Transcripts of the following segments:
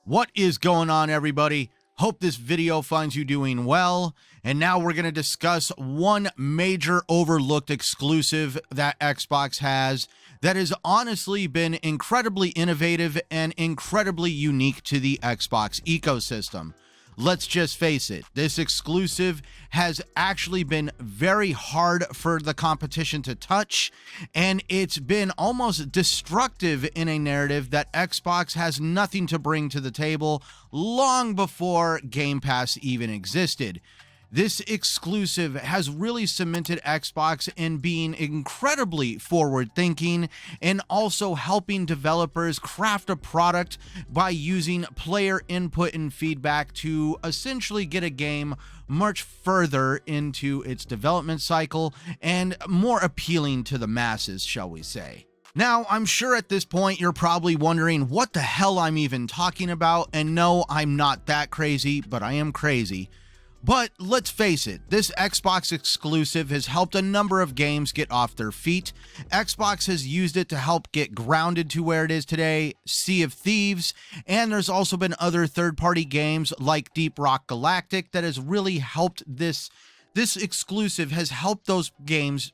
What is going on, everybody? Hope this video finds you doing well. And now we're going to discuss one major overlooked exclusive that Xbox has that has honestly been incredibly innovative and incredibly unique to the Xbox ecosystem. Let's just face it, this exclusive has actually been very hard for the competition to touch, and it's been almost destructive in a narrative that Xbox has nothing to bring to the table long before Game Pass even existed. This exclusive has really cemented Xbox in being incredibly forward-thinking and also helping developers craft a product by using player input and feedback to essentially get a game much further into its development cycle and more appealing to the masses, shall we say. Now, I'm sure at this point you're probably wondering what the hell I'm even talking about, and no, I'm not that crazy, but I am crazy. But let's face it, this Xbox exclusive has helped a number of games get off their feet. Xbox has used it to help get Grounded to where it is today, Sea of Thieves, and there's also been other third-party games like Deep Rock Galactic that has really helped this exclusive has helped those games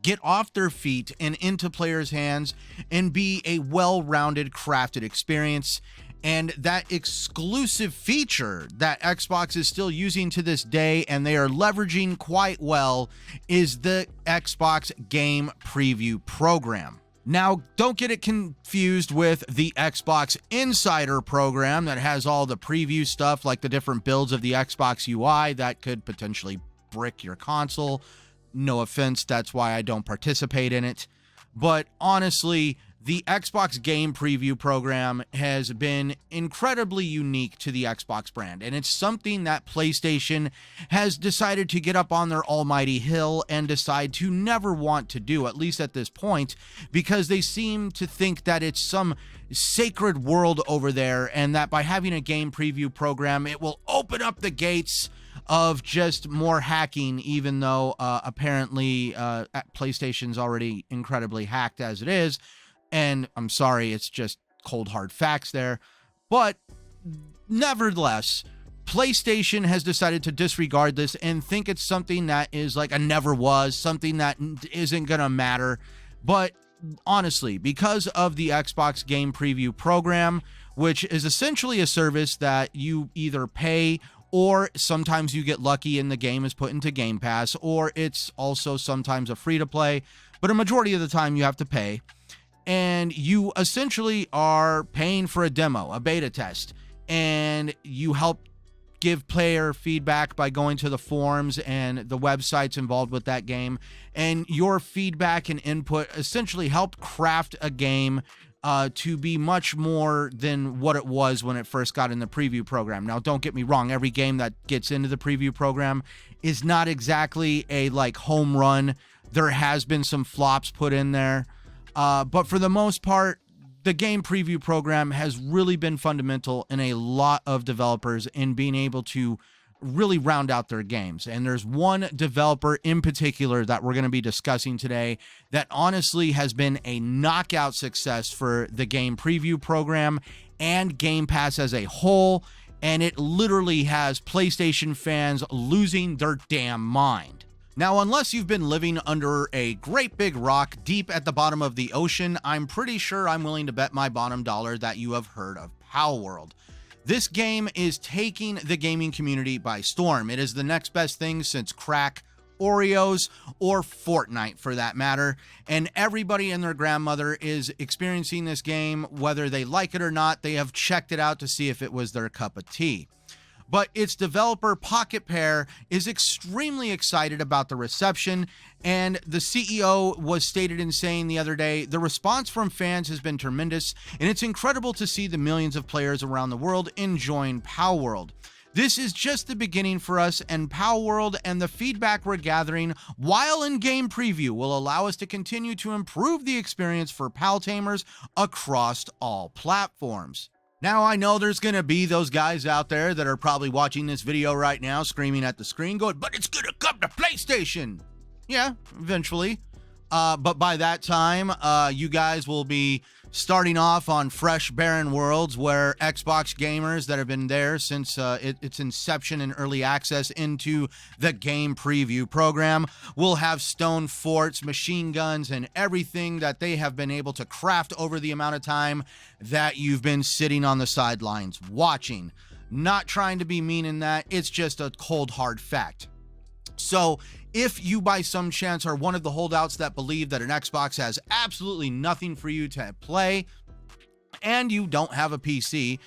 get off their feet and into players' hands and be a well-rounded, crafted experience. And that exclusive feature that Xbox is still using to this day and they are leveraging quite well is the Xbox Game Preview program. Now, don't get it confused with the Xbox Insider program that has all the preview stuff like the different builds of the Xbox UI that could potentially brick your console. No offense, that's why I don't participate in it. But honestly, the Xbox Game Preview program has been incredibly unique to the Xbox brand, and it's something that PlayStation has decided to get up on their almighty hill and decide to never want to do, at least at this point, because they seem to think that it's some sacred world over there, and that by having a game preview program, it will open up the gates of just more hacking, even though apparently PlayStation's already incredibly hacked as it is. And I'm sorry, it's just cold hard facts there. But nevertheless, PlayStation has decided to disregard this and think it's something that is like a never was, something that isn't going to matter. But honestly, because of the Xbox Game Preview program, which is essentially a service that you either pay or sometimes you get lucky and the game is put into Game Pass, or it's also sometimes a free-to-play, but a majority of the time you have to pay. And you essentially are paying for a demo, a beta test, and you help give player feedback by going to the forums and the websites involved with that game. And your feedback and input essentially help craft a game to be much more than what it was when it first got in the preview program. Now, don't get me wrong, every game that gets into the preview program is not exactly a like home run. There has been some flops put in there. But for the most part, the game preview program has really been fundamental in a lot of developers in being able to really round out their games. And there's one developer in particular that we're going to be discussing today that honestly has been a knockout success for the game preview program and Game Pass as a whole. And it literally has PlayStation fans losing their damn mind. Now, unless you've been living under a great big rock deep at the bottom of the ocean, I'm pretty sure I'm willing to bet my bottom dollar that you have heard of Palworld. This game is taking the gaming community by storm. It is the next best thing since crack, Oreos, or Fortnite for that matter. And everybody and their grandmother is experiencing this game, whether they like it or not. They have checked it out to see if it was their cup of tea. But its developer, Pocket Pair, is extremely excited about the reception, and the CEO was stated in saying the other day, the response from fans has been tremendous, and it's incredible to see the millions of players around the world enjoying Palworld. This is just the beginning for us, and Palworld and the feedback we're gathering while in game preview will allow us to continue to improve the experience for Pal Tamers across all platforms. Now, I know there's going to be those guys out there that are probably watching this video right now screaming at the screen going, but it's going to come to PlayStation. Yeah, eventually. But by that time, you guys will be starting off on fresh, barren worlds where Xbox gamers that have been there since its inception and early access into the game preview program will have stone forts, machine guns, and everything that they have been able to craft over the amount of time that you've been sitting on the sidelines watching. Not trying to be mean in that, it's just a cold, hard fact. So if you by some chance are one of the holdouts that believe that an Xbox has absolutely nothing for you to play and you don't have a PC,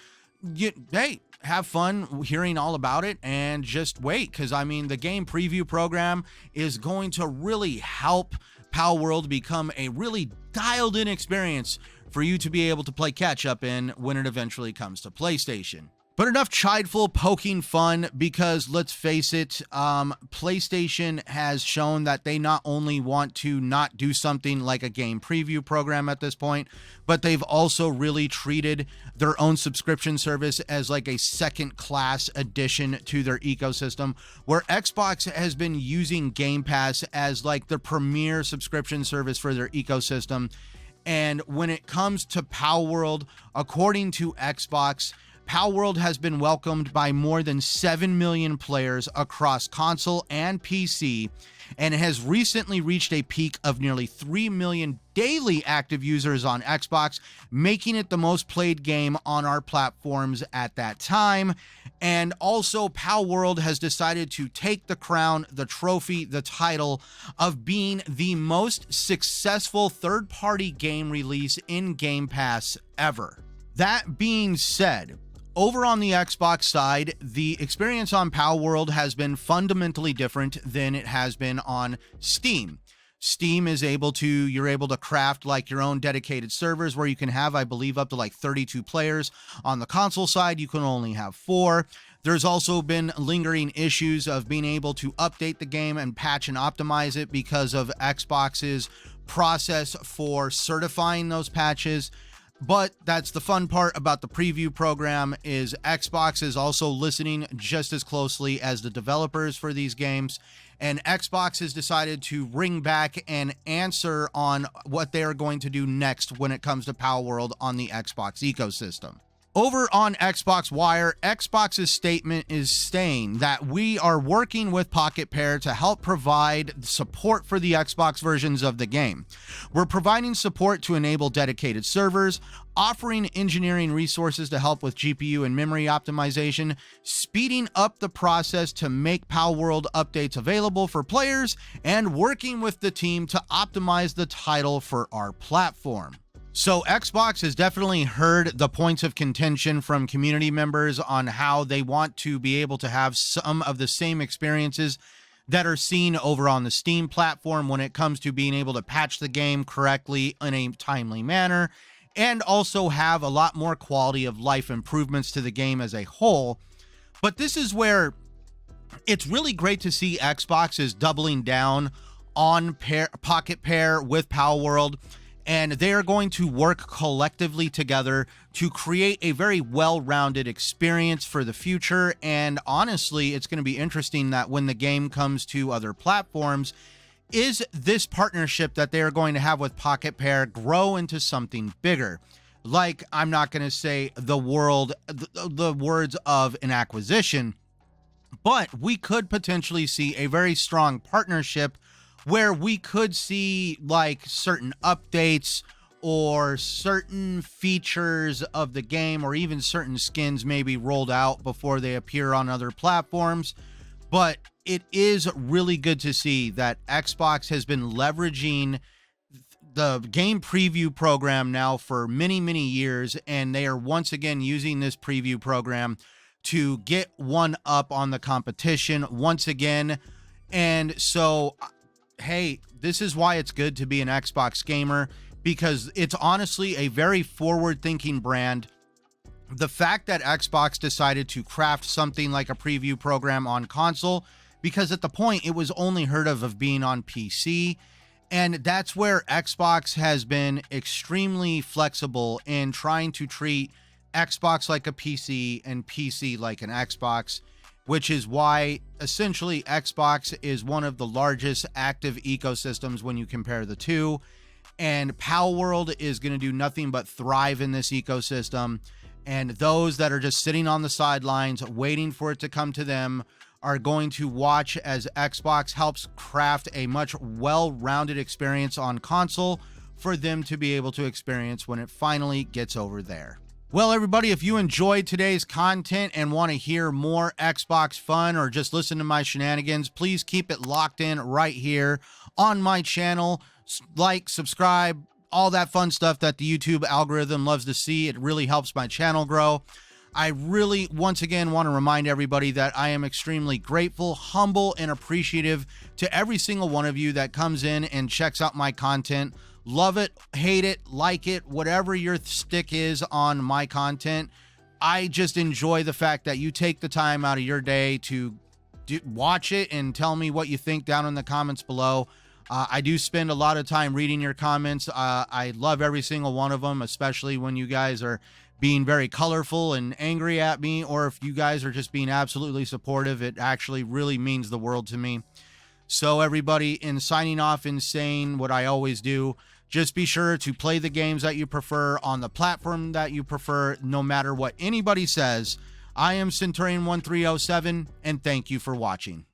hey, have fun hearing all about it and just wait, because I mean the game preview program is going to really help Palworld become a really dialed in experience for you to be able to play catch up in when it eventually comes to PlayStation. But enough chideful poking fun, because let's face it, PlayStation has shown that they not only want to not do something like a game preview program at this point, but they've also really treated their own subscription service as like a second-class addition to their ecosystem, where Xbox has been using Game Pass as like the premier subscription service for their ecosystem. And when it comes to Palworld, according to Xbox, Palworld has been welcomed by more than 7 million players across console and PC, and has recently reached a peak of nearly 3 million daily active users on Xbox, making it the most played game on our platforms at that time. And also, Palworld has decided to take the crown, the trophy, the title of being the most successful third-party game release in Game Pass ever. That being said, over on the Xbox side, the experience on Palworld has been fundamentally different than it has been on Steam. Steam is you're able to craft like your own dedicated servers where you can have, I believe, up to like 32 players. On the console side, you can only have 4. There's also been lingering issues of being able to update the game and patch and optimize it because of Xbox's process for certifying those patches. But that's the fun part about the preview program, is Xbox is also listening just as closely as the developers for these games. And Xbox has decided to bring back an answer on what they are going to do next when it comes to Palworld on the Xbox ecosystem. Over on Xbox Wire, Xbox's statement is saying that we are working with Pocket Pair to help provide support for the Xbox versions of the game. We're providing support to enable dedicated servers, offering engineering resources to help with GPU and memory optimization, speeding up the process to make Palworld updates available for players, and working with the team to optimize the title for our platform. So Xbox has definitely heard the points of contention from community members on how they want to be able to have some of the same experiences that are seen over on the Steam platform when it comes to being able to patch the game correctly in a timely manner, and also have a lot more quality of life improvements to the game as a whole. But this is where it's really great to see Xbox is doubling down on Pocket Pair with Palworld, and they are going to work collectively together to create a very well-rounded experience for the future. And honestly, it's going to be interesting that when the game comes to other platforms, is this partnership that they are going to have with Pocket Pair grow into something bigger? Like, I'm not going to say the words of an acquisition, but we could potentially see a very strong partnership where we could see like certain updates or certain features of the game, or even certain skins maybe rolled out before they appear on other platforms. But it is really good to see that Xbox has been leveraging the game preview program now for many, many years, and they are once again using this preview program to get one up on the competition once again. And so, hey, this is why it's good to be an Xbox gamer, because it's honestly a very forward-thinking brand. The fact that Xbox decided to craft something like a preview program on console, because at the point it was only heard of being on PC, and that's where Xbox has been extremely flexible in trying to treat Xbox like a PC and PC like an Xbox. which is why essentially Xbox is one of the largest active ecosystems when you compare the two. And Palworld is going to do nothing but thrive in this ecosystem. And those that are just sitting on the sidelines waiting for it to come to them are going to watch as Xbox helps craft a much well-rounded experience on console for them to be able to experience when it finally gets over there. Well, everybody, if you enjoyed today's content and want to hear more Xbox fun or just listen to my shenanigans, please keep it locked in right here on my channel. Like, subscribe, all that fun stuff that the YouTube algorithm loves to see. It really helps my channel grow. I really, once again, want to remind everybody that I am extremely grateful, humble, and appreciative to every single one of you that comes in and checks out my content. Love it, hate it, like it, whatever your stick is on my content. I just enjoy the fact that you take the time out of your day to watch it and tell me what you think down in the comments below. I do spend a lot of time reading your comments. I love every single one of them, especially when you guys are being very colorful and angry at me, or if you guys are just being absolutely supportive. It actually really means the world to me. So everybody, in signing off and saying what I always do, just be sure to play the games that you prefer on the platform that you prefer, no matter what anybody says. I am Centurion 1307, and thank you for watching.